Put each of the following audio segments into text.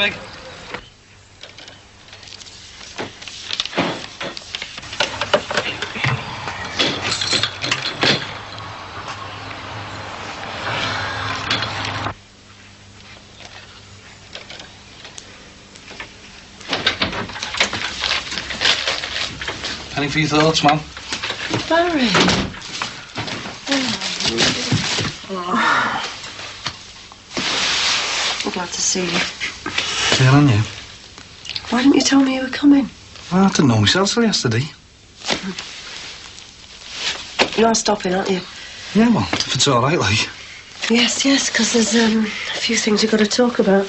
Big. Any for your thoughts, Mum? Barry. I'm glad to see you. Feeling on you? Why didn't you tell me you were coming? Well, I didn't know myself till yesterday. You are stopping, aren't you? Yeah, well, if it's all right, like. Yes, because there's a few things you've got to talk about.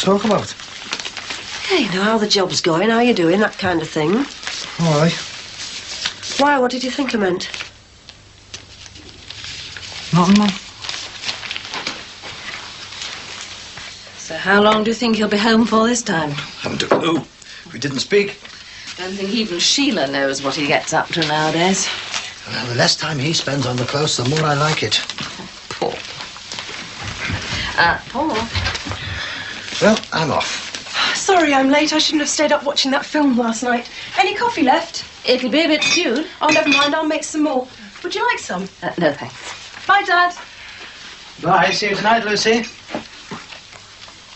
Talk about? Yeah, you know, how the job's going, how you doing, that kind of thing. All right. Why, what did you think I meant? Nothing, Mum. So how long do you think he'll be home for this time? Haven't a clue. We didn't speak. Don't think even Sheila knows what he gets up to nowadays. Well, the less time he spends on the close, the more I like it. Paul. Paul? Well, I'm off. Sorry I'm late. I shouldn't have stayed up watching that film last night. Any coffee left? It'll be a bit stewed. Oh, never mind. I'll make some more. Would you like some? No, thanks. Bye, Dad. Bye. See you tonight, Lucy.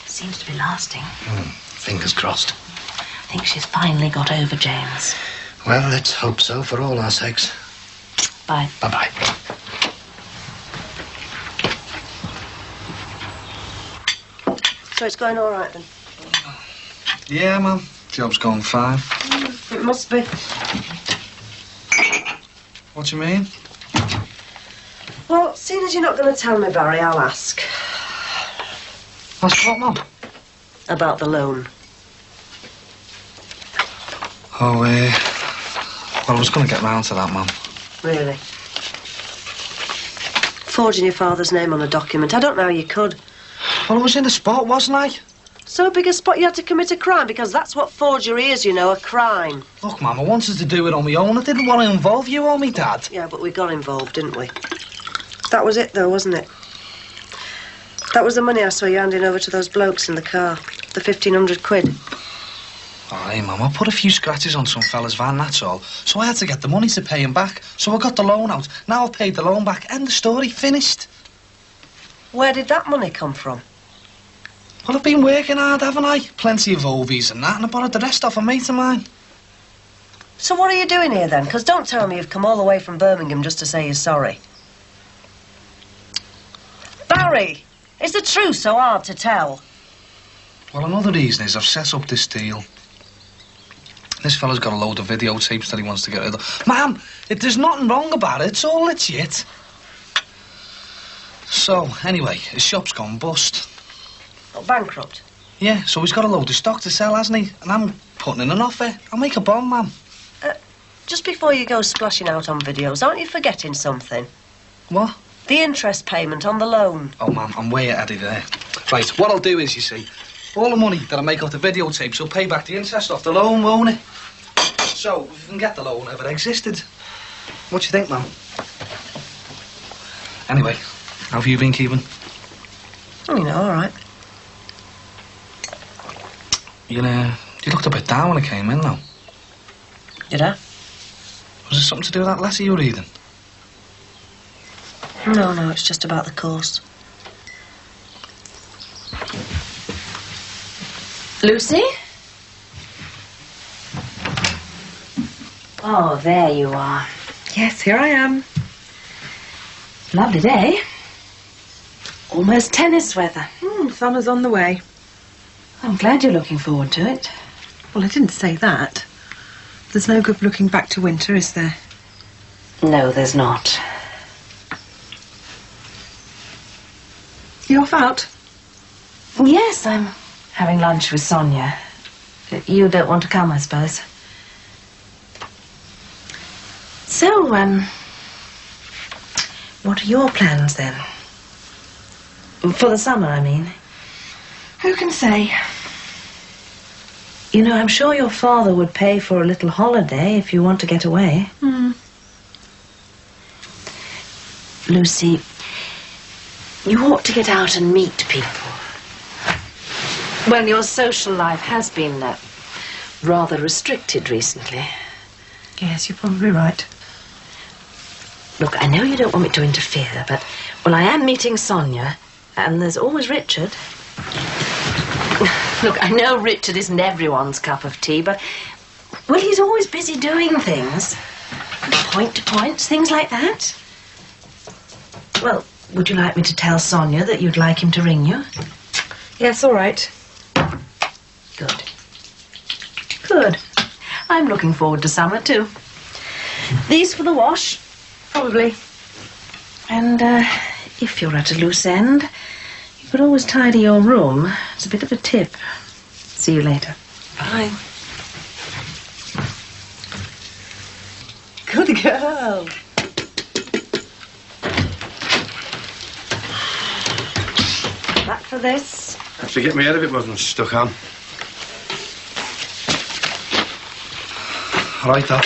Seems to be lasting. Fingers crossed. I think she's finally got over James. Well, let's hope so for all our sakes. Bye. Bye-bye. So it's going all right, then? Yeah, Mum. Job's going fine. It must be. What do you mean? Well, seeing as you're not going to tell me, Barry, I'll ask. What's what, Mum? About the loan. Oh, well, I was going to get round to that, Mum. Really? Forging your father's name on a document. I don't know how you could. Well, I was in the spot, wasn't I? So big a spot you had to commit a crime, because that's what forgery is, you know, a crime. Look, Mum, I wanted to do it on my own. I didn't want to involve you or me Dad. Yeah, but we got involved, didn't we? That was it, though, wasn't it? That was the money I saw you handing over to those blokes in the car. The 1,500 quid. Oh, hey, Mum, I put a few scratches on some fella's van, that's all. So I had to get the money to pay him back. So I got the loan out. Now I've paid the loan back. End of story. Finished. Where did that money come from? Well, I've been working hard, haven't I? Plenty of Ovies and that, and I borrowed the rest off a mate of mine. So what are you doing here, then? Because don't tell me you've come all the way from Birmingham just to say you're sorry. Barry! Is the truth so hard to tell? Well, another reason is I've set up this deal. This fella's got a load of videotapes that he wants to get rid of. Ma'am, there's nothing wrong about it. It's all legit. So, anyway, his shop's gone bust. Oh, bankrupt? Yeah, so he's got a load of stock to sell, hasn't he? And I'm putting in an offer. I'll make a bomb, ma'am. Just before you go splashing out on videos, aren't you forgetting something? What? The interest payment on the loan. Oh, ma'am, I'm way ahead of there. Right, what I'll do is, you see, all the money that I make off the videotapes will pay back the interest off the loan, won't it? So, we can get the loan if it existed. What do you think, ma'am? Anyway, how have you been keeping? Oh, you know, all right. You looked a bit down when I came in, though. Did I? Was it something to do with that letter you were reading? No, it's just about the course. Lucy? Oh, there you are. Yes, here I am. Lovely day. Almost tennis weather. Summer's on the way. I'm glad you're looking forward to it. Well, I didn't say that. There's no good looking back to winter, is there? No, there's not. You off out? Yes, I'm having lunch with Sonia. You don't want to come, I suppose. So, what are your plans, then? For the summer, I mean. Who can say? You know, I'm sure your father would pay for a little holiday if you want to get away. Lucy, You ought to get out and meet people. Well, your social life has been rather restricted recently. Yes, you're probably right. Look, I know you don't want me to interfere, but, well, I am meeting Sonia, and there's always Richard. Look, I know Richard isn't everyone's cup of tea, but, well, he's always busy doing things. Point to points, things like that. Well, would you like me to tell Sonia that you'd like him to ring you? Yes, all right. Good. Good. I'm looking forward to summer, too. These for the wash? Probably. And, if you're at a loose end, you could always tidy your room. It's a bit of a tip. See you later. Bye. Good girl. That for this. Have to get my head if it wasn't stuck on. All right, Dad.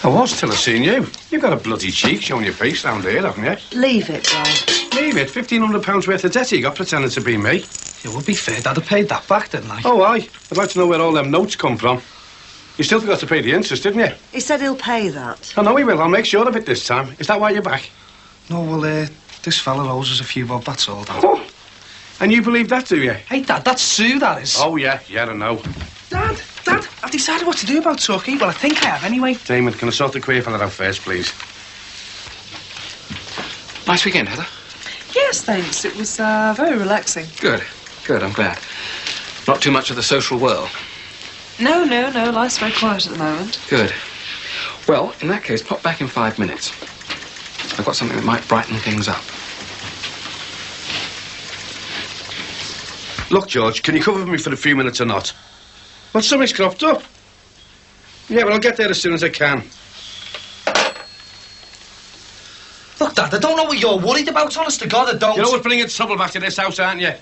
I was till I seen you. You've got a bloody cheek showing your face down there, haven't you? Leave it, Brian. Leave it. £1,500 worth of debt you got pretending to be me. It would be fair, Dad. I paid that back, didn't I? Oh, aye. I'd like to know where all them notes come from. You still forgot to pay the interest, didn't you? He said he'll pay that. I know he will. I'll make sure of it this time. Is that why you're back? No, well, this fella owes us a few bob, that's all, Dad. Oh. And you believe that, do you? Hey, Dad, that's Sue, that is. Oh, yeah. Yeah, I know. Dad, I've decided what to do about Turkey. Well, I think I have, anyway. Damon, can I sort the queer fella out first, please? Nice weekend, Heather. Yes, thanks. It was very relaxing. Good. Good, I'm glad. Not too much of the social whirl. No. Life's very quiet at the moment. Good. Well, in that case, pop back in 5 minutes. I've got something that might brighten things up. Look, George, can you cover me for a few minutes or not? Well, something's cropped up. Yeah, well, I'll get there as soon as I can. Look, Dad, I don't know what you're worried about, honest to God, I don't. You're always bringing trouble back to this house, aren't you?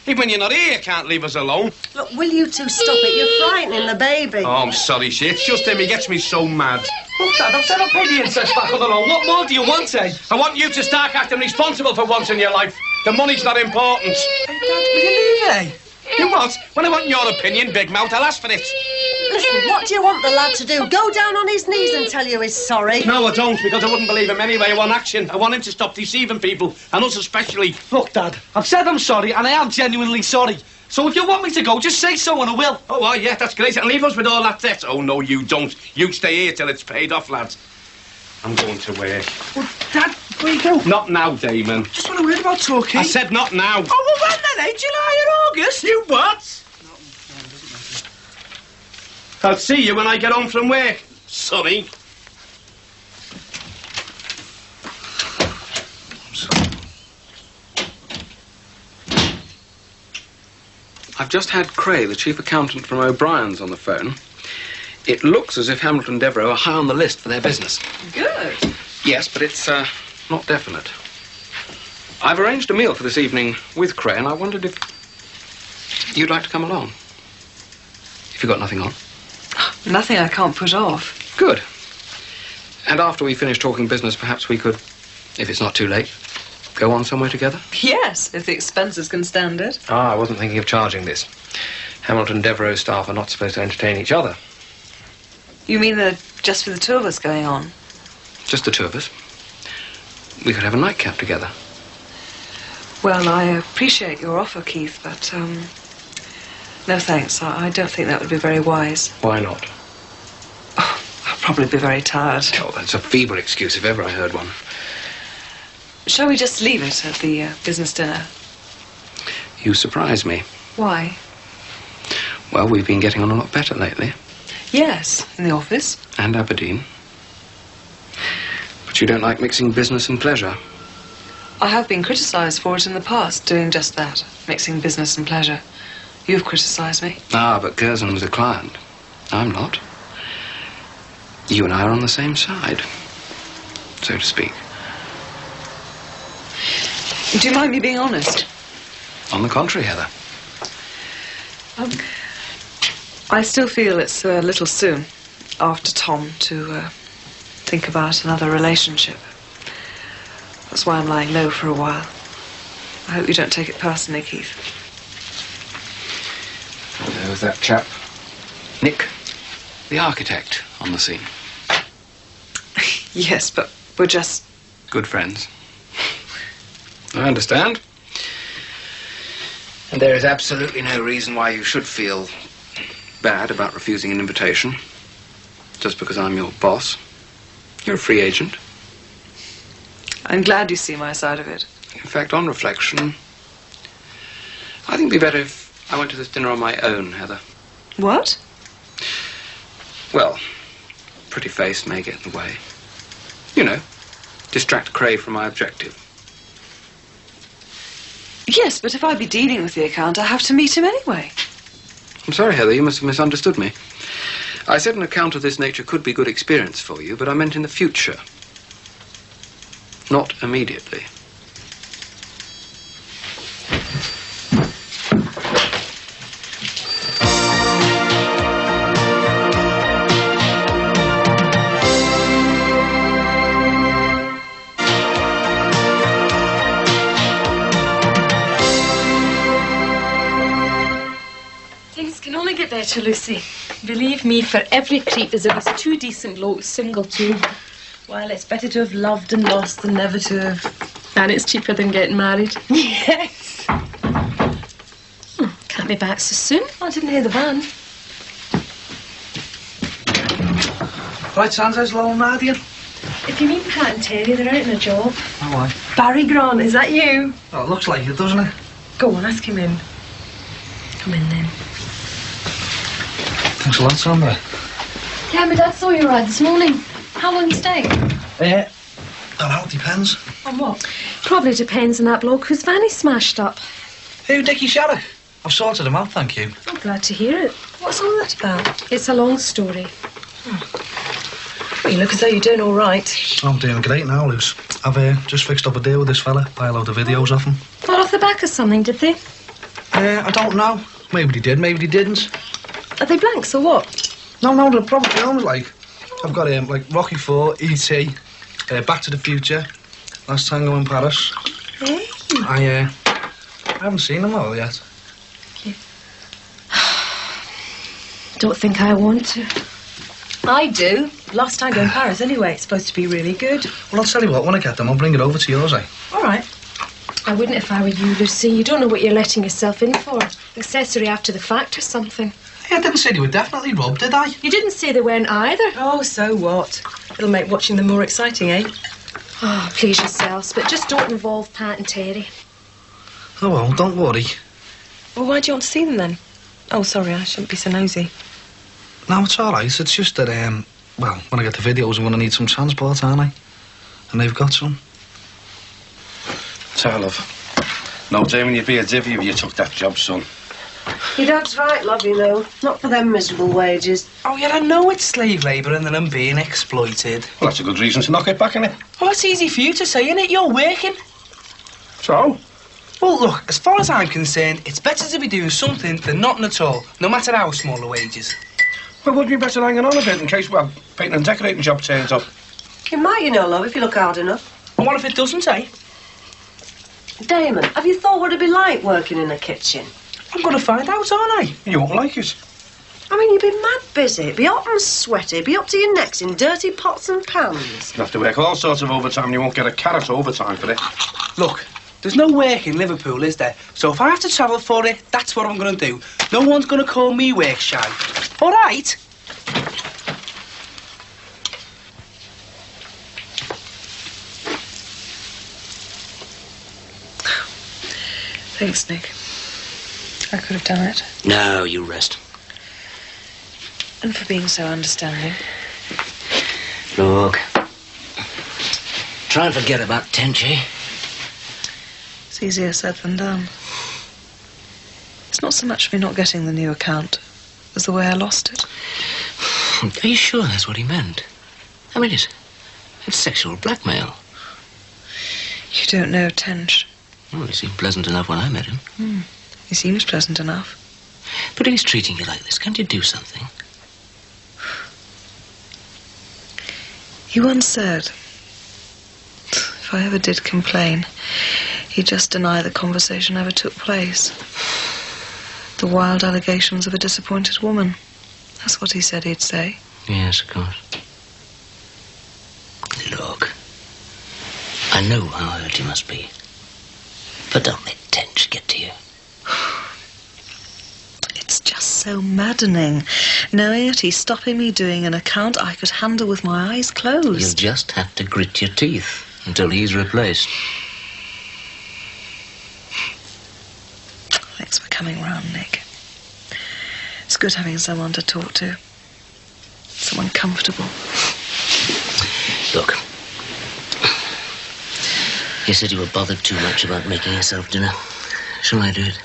Even when you're not here, you can't leave us alone. Look, will you two stop it? You're frightening the baby. Oh, I'm sorry, she. It's just him. He gets me so mad. Look, Dad, I've said I'll pay the interest back on the loan. What more do you want, eh? I want you to start acting responsible for once in your life. The money's not important. Hey, Dad, will you leave it, eh? You what? When I want your opinion, big mouth, I'll ask for it. Listen, what do you want the lad to do? Go down on his knees and tell you he's sorry? No, I don't, because I wouldn't believe him anyway. I want action. I want him to stop deceiving people, and us especially. Look, Dad, I've said I'm sorry, and I am genuinely sorry. So if you want me to go, just say so and I will. Oh, well, yeah, that's great. And leave us with all that debt. Oh, no, you don't. You stay here till it's paid off, lads. I'm going to work. Well, Dad, where you go? Not now, Damon. Just want to word about Turkey. I said not now. Oh, well, when then, eh? July or August? You what? I'll see you when I get home from work, sonny. I'm sorry. I've just had Cray, the chief accountant from O'Brien's, on the phone. It looks as if Hamilton Devereux are high on the list for their business. Good. Yes, but it's not definite. I've arranged a meal for this evening with Cray, and I wondered if you'd like to come along. If you've got nothing on. Nothing I can't put off. Good. And after we finish talking business, perhaps we could, if it's not too late, go on somewhere together? Yes, if the expenses can stand it. Ah, I wasn't thinking of charging this. Hamilton Devereux staff are not supposed to entertain each other. You mean just for the two of us going on? Just the two of us. We could have a nightcap together. Well, I appreciate your offer, Keith, but, no thanks. I don't think that would be very wise. Why not? Oh, I'll probably be very tired. Oh, that's a feeble excuse if ever I heard one. Shall we just leave it at the business dinner? You surprise me. Why? Well, we've been getting on a lot better lately. Yes, in the office. And Aberdeen. But you don't like mixing business and pleasure. I have been criticised for it in the past, doing just that, mixing business and pleasure. You've criticised me. Ah, but Curzon's a client. I'm not. You and I are on the same side, so to speak. Do you mind me being honest? On the contrary, Heather. I still feel it's a little soon, after Tom, to think about another relationship. That's why I'm lying low for a while. I hope you don't take it personally, Keith. There was that chap, Nick, the architect, on the scene. Yes, but we're just... Good friends. I understand. And there is absolutely no reason why you should feel bad about refusing an invitation. Just because I'm your boss. You're a free agent. I'm glad you see my side of it. In fact, on reflection, I think it'd be better if I went to this dinner on my own, Heather. What? Well, pretty face may get in the way. You know, distract Cray from my objective. Yes, but if I'd be dealing with the account, I have to meet him anyway. I'm sorry, Heather, you must have misunderstood me. I said an account of this nature could be good experience for you, but I meant in the future. Not immediately. Things can only get better, Lucy. Believe me, for every creep there's at least 2 decent blokes single too. Well, it's better to have loved and lost than never to have. And it's cheaper than getting married. Yes. Can't be back so soon. I didn't hear the van. Right, Sansa's low and Radian. If you mean Pat and Terry, they're out in a job. Oh, why? Barry Grant, is that you? Oh, it looks like it, doesn't it? Go on, ask him in. Come in then. Thanks a lot, Sandra. Yeah, my dad saw you ride this morning. How long you staying? Don't know, it depends. On what? Probably depends on that bloke whose van he smashed up. Who, Dickie Shadow? I've sorted him out, thank you. I'm glad to hear it. What's all that about? It's a long story. Well, you look as though you're doing all right. I'm doing great now, Luce. I've just fixed up a deal with this fella. Buy a load of videos off him. Got off the back of something, did they? I don't know. Maybe they did, maybe they didn't. Are they blanks or what? No, they're proper films, like. I've got like Rocky IV, E.T., Back to the Future, Last Tango in Paris. Hey. I haven't seen them all yet. Don't think I want to. I do. Last Tango in Paris, anyway. It's supposed to be really good. Well, I'll tell you what, when I get them, I'll bring it over to yours, eh? All right. I wouldn't if I were you, Lucy. You don't know what you're letting yourself in for. Accessory after the fact or something. Hey, I didn't say they were definitely rubbed, did I? You didn't say they weren't either. Oh, so what? It'll make watching them more exciting, eh? Oh, please yourselves, but just don't involve Pat and Terry. Oh, well, don't worry. Well, why do you want to see them then? Oh, sorry, I shouldn't be so nosy. No, it's all right. It's just that, well, when I get the videos, I'm going to need some transport, aren't I? And they've got some. Tell, love. No, Damon, you'd be a divvy if you took that job, son. Your dad's right, love, you know. Not for them miserable wages. Oh, yeah, I know it's slave labour and that I'm being exploited. Well, that's a good reason to knock it back, innit? Oh, it's easy for you to say, innit? You're working. So? Well, look, as far as I'm concerned, it's better to be doing something than nothing at all, no matter how small the wages. Well, wouldn't you be better hanging on a bit in case, well, painting and decorating job turns up? You might, you know, love, if you look hard enough. And what if it doesn't, eh? Damon, have you thought what it'd be like working in a kitchen? I'm going to find out, aren't I? You won't like it. I mean, you'd be mad busy, be hot and sweaty, be up to your necks in dirty pots and pans. You'll have to work all sorts of overtime and you won't get a carrot overtime for it. Look, there's no work in Liverpool, is there? So if I have to travel for it, that's what I'm going to do. No one's going to call me work shy. All right? Thanks, Nick. I could have done it. No, you rest. And for being so understanding. Look. Try and forget about Tenchi. It's easier said than done. It's not so much me not getting the new account as the way I lost it. Are you sure that's what he meant? I mean, it's sexual blackmail. You don't know Tench. Well, he seemed pleasant enough when I met him. He seems pleasant enough. But if he's treating you like this, can't you do something? He once said, If I ever did complain, he'd just deny the conversation ever took place. The wild allegations of a disappointed woman. That's what he said he'd say. Yes, of course. Look, I know how hurt you must be. But don't let tension get to you. It's just so maddening, knowing that he's stopping me doing an account I could handle with my eyes closed. You'll just have to grit your teeth until he's replaced. Thanks for coming round, Nick. It's good having someone to talk to. Someone comfortable. Look, you said you were bothered too much about making yourself dinner. Shall I do it?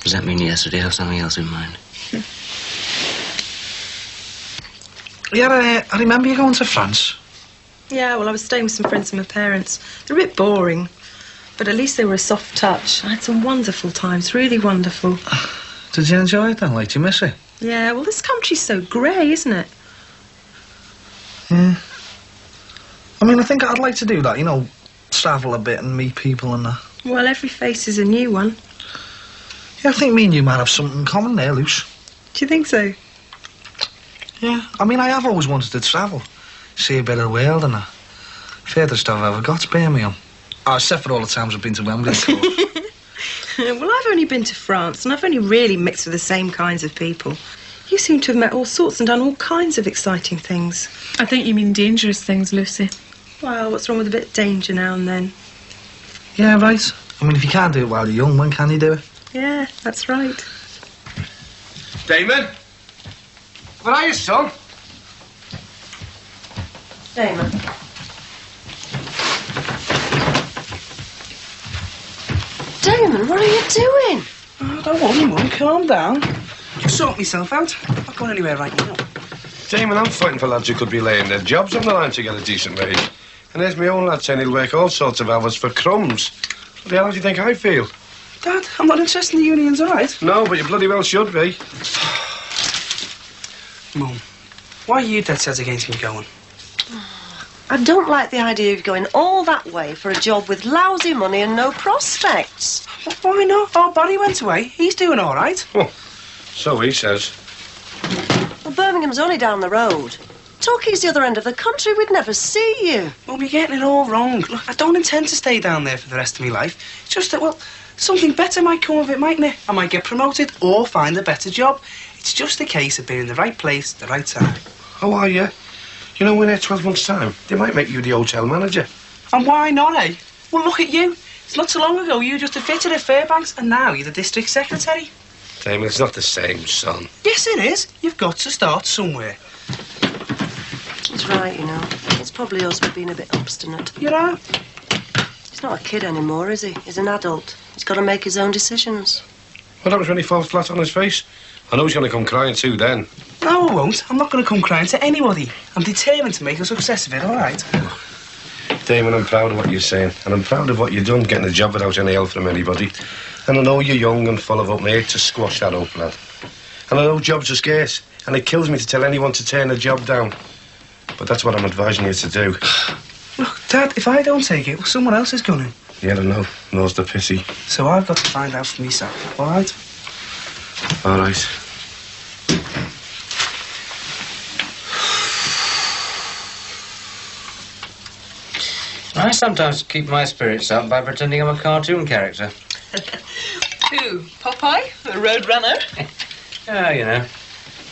Does that mean yes, or do you have something else in mind? Yeah, I remember you going to France. Yeah, well, I was staying with some friends of my parents. They're a bit boring, but at least they were a soft touch. I had some wonderful times, really wonderful. Did you enjoy it then? Like, do you miss it? Yeah, well, this country's so grey, isn't it? Yeah. I mean, I think I'd like to do that, you know, travel a bit and meet people and that. Well, every face is a new one. Yeah, I think me and you might have something in common there, Luce. Do you think so? Yeah, I mean, I have always wanted to travel. See a bit of the world and that. Furthest I've ever got's Birmingham. Oh, except for all the times I've been to Wembley, of course. Well, I've only been to France, and I've only really mixed with the same kinds of people. You seem to have met all sorts and done all kinds of exciting things. I think you mean dangerous things, Lucy. Well, what's wrong with a bit of danger now and then? Yeah, right. I mean, if you can't do it while you're young, when can you do it? Yeah, that's right. Damon? Where are you, son? Damon. Damon, what are you doing? Oh, don't worry, Mum. Calm down. I'll sort myself out. I'm not going anywhere right now. Damon, I'm fighting for lads who could be laying their jobs on the line to get a decent wage. And there's my own lad saying he'll work all sorts of hours for crumbs. What the hell do you think I feel? Dad, I'm not interested in the unions, all right? No, but you bloody well should be. Mum, why are you dead set against me going? I don't like the idea of going all that way for a job with lousy money and no prospects. Why not? Oh, Barry went away. He's doing all right. Oh, so he says. Well, Birmingham's only down the road. Torquay's the other end of the country. We'd never see you. Mum, you're getting it all wrong. Look, I don't intend to stay down there for the rest of my life. It's just that, well, something better might come of it, mightn't it? I might get promoted or find a better job. It's just a case of being in the right place at the right time. How are you? You know, in 12 months' time, they might make you the hotel manager. And why not, eh? Well, look at you. It's not so long ago you were just a fitter at Fairbanks, and now you're the district secretary. Damon, it's not the same, son. Yes, it is. You've got to start somewhere. He's right, you know. It's probably us for being a bit obstinate. You know? He's not a kid anymore, is he? He's an adult. He's got to make his own decisions. What happens when he falls flat on his face? I know he's going to come crying too then. No, I won't. I'm not going to come crying to anybody. I'm determined to make a success of it, all right? Damon, I'm proud of what you're saying, and I'm proud of what you've done, getting a job without any help from anybody. And I know you're young and full of hope, and I hate to squash that hope, lad. And I know jobs are scarce, and it kills me to tell anyone to turn a job down. But that's what I'm advising you to do. Look, Dad, if I don't take it, well, someone else is going to. Yeah, I know. Knows the pity. So I've got to find out for myself, all right? All right. I sometimes keep my spirits up by pretending I'm a cartoon character. Who? Popeye? The road runner? Oh, you know,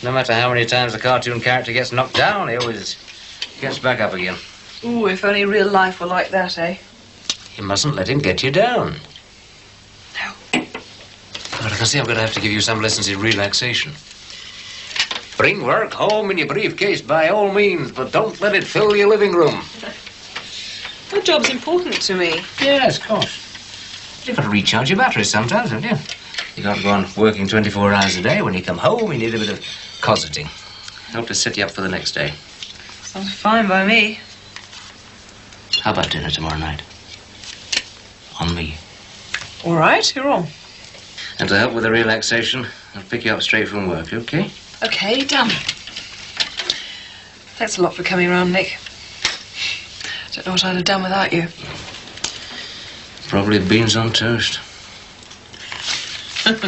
no matter how many times the cartoon character gets knocked down, he always gets back up again. Ooh, if only real life were like that, eh? You mustn't let him get you down. No. But I can see I'm going to have to give you some lessons in relaxation. Bring work home in your briefcase by all means, but don't let it fill your living room. Your job's important to me. Yes, of course. You've got to recharge your batteries sometimes, haven't you? You've got to go on working 24 hours a day. When you come home, you need a bit of cosseting. Help to set you up for the next day. Sounds fine by me. How about dinner tomorrow night? On me. All right, you're on. And to help with the relaxation, I'll pick you up straight from work, okay? Okay, done. Thanks a lot for coming round, Nick. Don't know what I'd have done without you. Probably beans on toast. At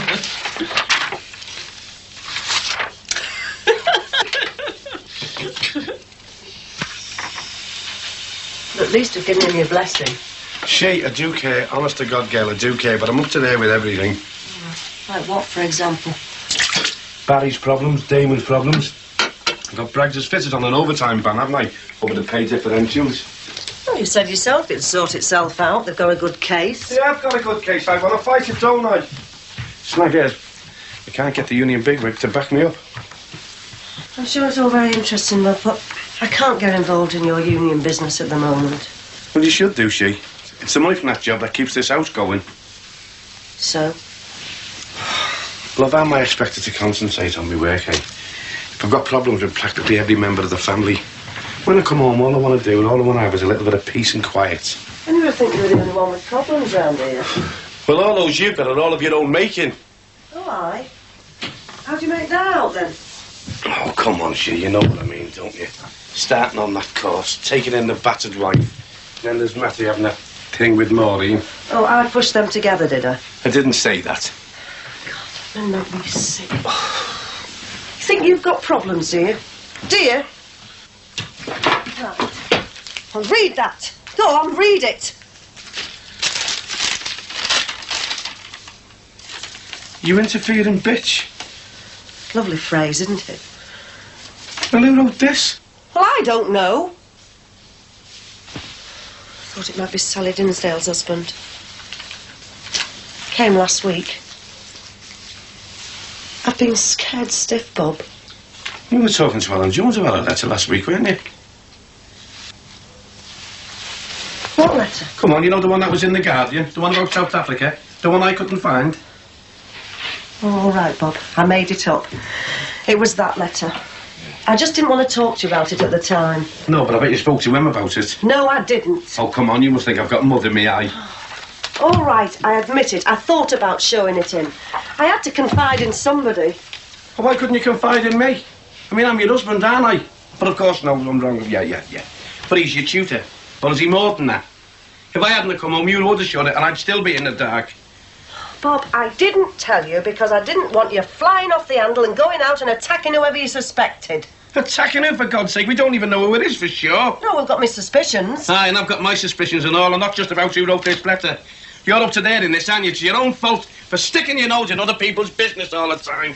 least I've given him your blessing. She, I do care. Honest to God, girl, I do care. But I'm up to there with everything. Like what, for example? Barry's problems, Damon's problems. I've got Braggs' fitted on an overtime ban, haven't I? Over the pay differentials. Well, you said yourself it'd sort itself out. They've got a good case. Yeah, I've got a good case. I want to fight it, don't I? Snag is, I can't get the union bigwig to back me up. I'm sure it's all very interesting, love, but I can't get involved in your union business at the moment. Well, you should do, she. It's the money from that job that keeps this house going. So? Love, how am I expected to concentrate on my work, eh? If I've got problems with practically every member of the family, when I come home, all I want to do and all I want to have is a little bit of peace and quiet. I never think you were the only one with problems round here. Well, all those you've got are all of your own making. Oh, aye? How do you make that out, then? Oh, come on, she, you know what I mean, don't you? Starting on that course, taking in the battered wife. Then there's Matthew having that thing with Maureen. Oh, I pushed them together, did I? I didn't say that. God, that made me sick. You think you've got problems, do you? Do you? Right. Well, read that. Go on, read it. You interfering bitch. Lovely phrase, isn't it? Well, who wrote this? Well, I don't know. Thought it might be Sally Dinsdale's husband. Came last week. I've been scared stiff, Bob. You were talking to Alan Jones about a letter last week, weren't you? What letter? Come on, you know the one that was in The Guardian? The one about South Africa? The one I couldn't find? Oh, all right, Bob. I made it up. It was that letter. I just didn't want to talk to you about it at the time. No, but I bet you spoke to him about it. No, I didn't. Oh, come on, you must think I've got mud in my eye. All right, I admit it. I thought about showing it in. I had to confide in somebody. Well, why couldn't you confide in me? I mean, I'm your husband, aren't I? But of course, no, I'm wrong. Yeah. But he's your tutor. Or is he more than that? If I hadn't come home, you would have shut it and I'd still be in the dark. Bob, I didn't tell you because I didn't want you flying off the handle and going out and attacking whoever you suspected. Attacking him, for God's sake? We don't even know who it is for sure. No, we've got my suspicions. Aye, and I've got my suspicions and all, and not just about who wrote this letter. You're up to date in this, aren't you? It's your own fault for sticking your nose in other people's business all the time.